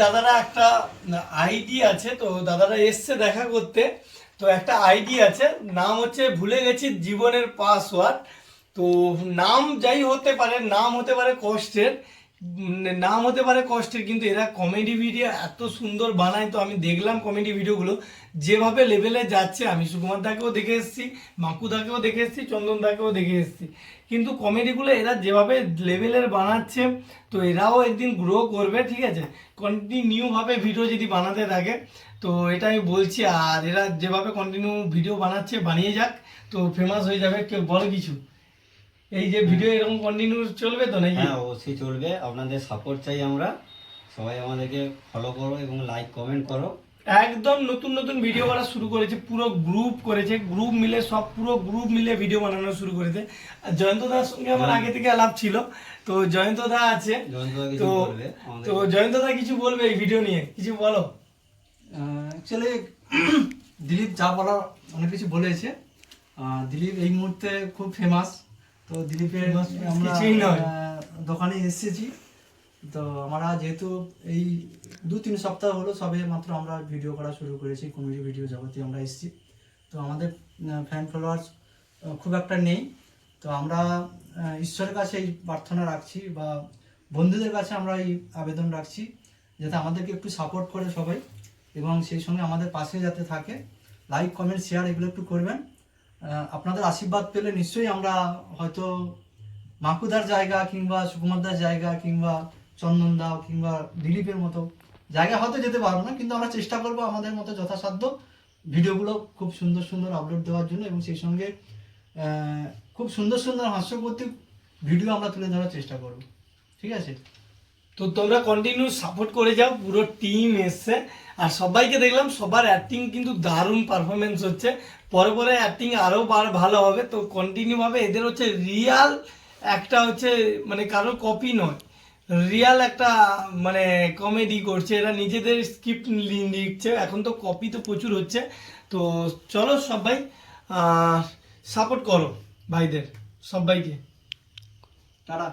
দাদারা একটা আইডি আছে, তো দাদারা এসছে দেখা করতে। তো একটা আইডি আছে, নাম হচ্ছে ভুলে গেছি জীবনের পাসওয়ার্ড। তো নাম যাই হতে পারে, নাম হতে পারে কষ্টের, নাম হতে পারে কষ্টের, কিন্তু এরা কমেডি ভিডিও এত সুন্দর বানায়। তো আমি দেখলাম কমেডি ভিডিওগুলো যেভাবে লেভেলে যাচ্ছে, আমি সুকুমার দাকেও দেখে এসেছি, মাকু দাকেও দেখে এসেছি, চন্দন দাকেও দেখে এসেছি, কিন্তু কমেডিগুলো এরা যেভাবে লেভেলের বানাচ্ছে, তো এরাও একদিন গ্রো করবে, ঠিক আছে। কন্টিনিউভাবে ভিডিও যদি বানাতে থাকে, তো এটা আমি বলছি। আর এরা যেভাবে কন্টিনিউ ভিডিও বানাচ্ছে, বানিয়ে যাক, তো ফেমাস হয়ে যাবে। কেউ বলো কিছু, এই যে ভিডিও এরকম কন্টিনিউ চলবে তো নাকি? হ্যাঁ, অবশ্যই চলবে। আপনাদের সাপোর্ট চাই আমরা। সবাই আমাদেরকে ফলো করো এবং লাইক কমেন্ট করো। একদম নতুন নতুন ভিডিও করা শুরু করেছে, পুরো গ্রুপ করেছে, গ্রুপ মিলে সব পুরো গ্রুপ মিলে ভিডিও বানানো শুরু করেছে। আর জয়ন্ত দার সঙ্গে আমার আগে থেকে আলাপ ছিল, তো জয়ন্ত দা আছে। তো তো জয়ন্ত দা কিছু বলবে এই ভিডিও নিয়ে, কিছু বলো। অ্যাকচুয়ালি দিলীপ যা বলার অনেক কিছু বলেছে। দিলীপ এই মুহূর্তে খুব ফেমাস। তো দিলীপের আমরা কিছুই নয়। দোকানে এসেছি। তো আমরা যেহেতু এই 2-3 সপ্তাহ হলো সবে মাত্র আমরা ভিডিও করা শুরু করেছি, কমেডি ভিডিও জগতে আমরা এসেছি। তো আমাদের ফ্যান ফলোয়ার্স খুব একটা নেই। তো আমরা ঈশ্বরের কাছে এই প্রার্থনা রাখছি, বা বন্ধুদের কাছে আমরা এই আবেদন রাখছি, যাতে আমাদেরকে একটু সাপোর্ট করে সবাই, এবং সেই সঙ্গে আমাদের পাশে যাতে থাকে। লাইক কমেন্ট শেয়ার এগুলো একটু করবেন। আপনাদের আশীর্বাদ পেলে নিশ্চয়ই আমরা হয়তো মাকুদার জায়গা, কিংবা সুকুমারদার জায়গা, কিংবা চন্দনদা, কিংবা দিলীপের মতো জায়গা হয়তো যেতে পারবো না, কিন্তু আমরা চেষ্টা করবো আমাদের মতো যথাসাধ্য ভিডিওগুলো খুব সুন্দর সুন্দর আপলোড দেওয়ার জন্য, এবং সেই সঙ্গে খুব সুন্দর সুন্দর হাস্যকৌতুক ভিডিও আমরা তুলে ধরার চেষ্টা করব। ঠিক আছে? তো তোমরা কন্টিনিউ সাপোর্ট করে যাও, পুরো টিম এসছে। আর সবাইকে দেখলাম, সবার অ্যাক্টিং কিন্তু দারুণ পারফরমেন্স হচ্ছে। পরে পরে অ্যাক্টিং আরও ভালো হবে। তো কন্টিনিউভাবে এদের হচ্ছে রিয়াল একটা হচ্ছে, মানে কারোর কপি নয়, রিয়াল একটা মানে কমেডি করছে। এরা নিজেদের স্ক্রিপ্ট লিখছে, এখন তো কপি তো প্রচুর হচ্ছে। তো চলো সবাই সাপোর্ট করো ভাইদের, সবাইকে। টাটা।